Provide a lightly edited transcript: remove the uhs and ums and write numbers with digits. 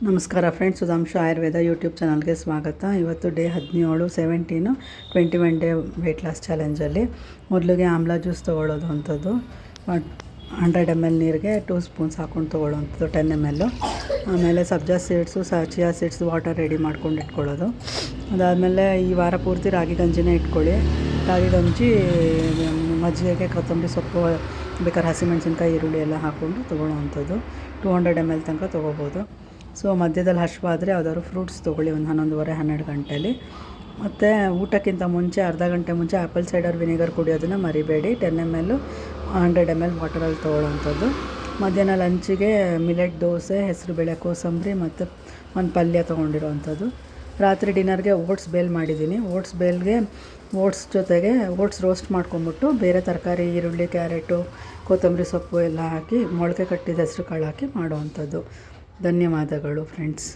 ನಮಸ್ಕಾರ friends, Sudhanshu Ayurveda YouTube ಚಾನಲ್ಗೆ ಸ್ವಾಗತ. ಇವತ್ತು ಡೇ 17, 17 21 ಡೇ ವೆಯ್ಟ್ ಲಾಸ್ ಚಾಲೆಂಜಲ್ಲಿ ಮೊದಲಿಗೆ ಆಮ್ಲ ಜ್ಯೂಸ್ ತೊಗೊಳ್ಳೋದು ಅಂಥದ್ದು. 100 ml ನೀರಿಗೆ 2 ಸ್ಪೂನ್ಸ್ ಹಾಕ್ಕೊಂಡು ತೊಗೊಳ್ಳೋವಂಥದ್ದು 10 ml. ಆಮೇಲೆ sabja seeds chia seeds water ready ಮಾಡ್ಕೊಂಡು ಇಟ್ಕೊಳ್ಳೋದು. ಅದಾದಮೇಲೆ ಈ ವಾರ ಪೂರ್ತಿ ರಾಗಿ ಗಂಜಿನೇ ಇಟ್ಕೊಳ್ಳಿ. ರಾಗಿ ಗಂಜಿ ಮಜ್ಜಿಗೆಗೆ ಕೊತ್ತಂಬರಿ ಸೊಪ್ಪು, ಬೇಕಾದ್ರೆ ಹಸಿಮೆಣಸಿನ್ಕಾಯಿ, ಈರುಳ್ಳಿ ಎಲ್ಲ ಹಾಕ್ಕೊಂಡು ತೊಗೊಳ್ಳೋವಂಥದ್ದು. 200 ml ತನಕ ತೊಗೋಬೋದು. ಸೊ ಮಧ್ಯದಲ್ಲಿ ಹಶ್ವಾದರೆ ಯಾವ್ದಾದ್ರು ಫ್ರೂಟ್ಸ್ ತೊಗೊಳ್ಳಿ ಒಂದು 11:30-12 ಗಂಟೆಯಲ್ಲಿ. ಮತ್ತು ಊಟಕ್ಕಿಂತ ಮುಂಚೆ ಅರ್ಧ ಗಂಟೆ ಮುಂಚೆ ಆ್ಯಪಲ್ ಸೈಡರ್ ವಿನೆಗರ್ ಕುಡಿಯೋದನ್ನು ಮರಿಬೇಡಿ. 10 ml 100 ml ವಾಟರಲ್ಲಿ ತೊಗೊಳ್ಳೋವಂಥದ್ದು. ಮಧ್ಯಾಹ್ನ ಲಂಚಿಗೆ ಮಿಲೆಟ್ ದೋಸೆ, ಹೆಸರುಬೇಳೆ, ಕೋಸಂಬರಿ ಮತ್ತು ಒಂದು ಪಲ್ಯ ತೊಗೊಂಡಿರೋವಂಥದ್ದು. ರಾತ್ರಿ ಡಿನ್ನರ್ಗೆ ಓಟ್ಸ್ ಬೇಲ್ ಮಾಡಿದ್ದೀನಿ. ಓಟ್ಸ್ ಜೊತೆಗೆ ಓಟ್ಸ್ ರೋಸ್ಟ್ ಮಾಡ್ಕೊಂಬಿಟ್ಟು ಬೇರೆ ತರಕಾರಿ, ಈರುಳ್ಳಿ, ಕ್ಯಾರೆಟು, ಕೊತ್ತಂಬರಿ ಸೊಪ್ಪು ಎಲ್ಲ ಹಾಕಿ ಮೊಳಕೆ ಕಟ್ಟಿದ ಹೆಸರು ಕಾಳು ಹಾಕಿ ಮಾಡೋವಂಥದ್ದು. ಧನ್ಯವಾದಗಳು ಫ್ರೆಂಡ್ಸ್.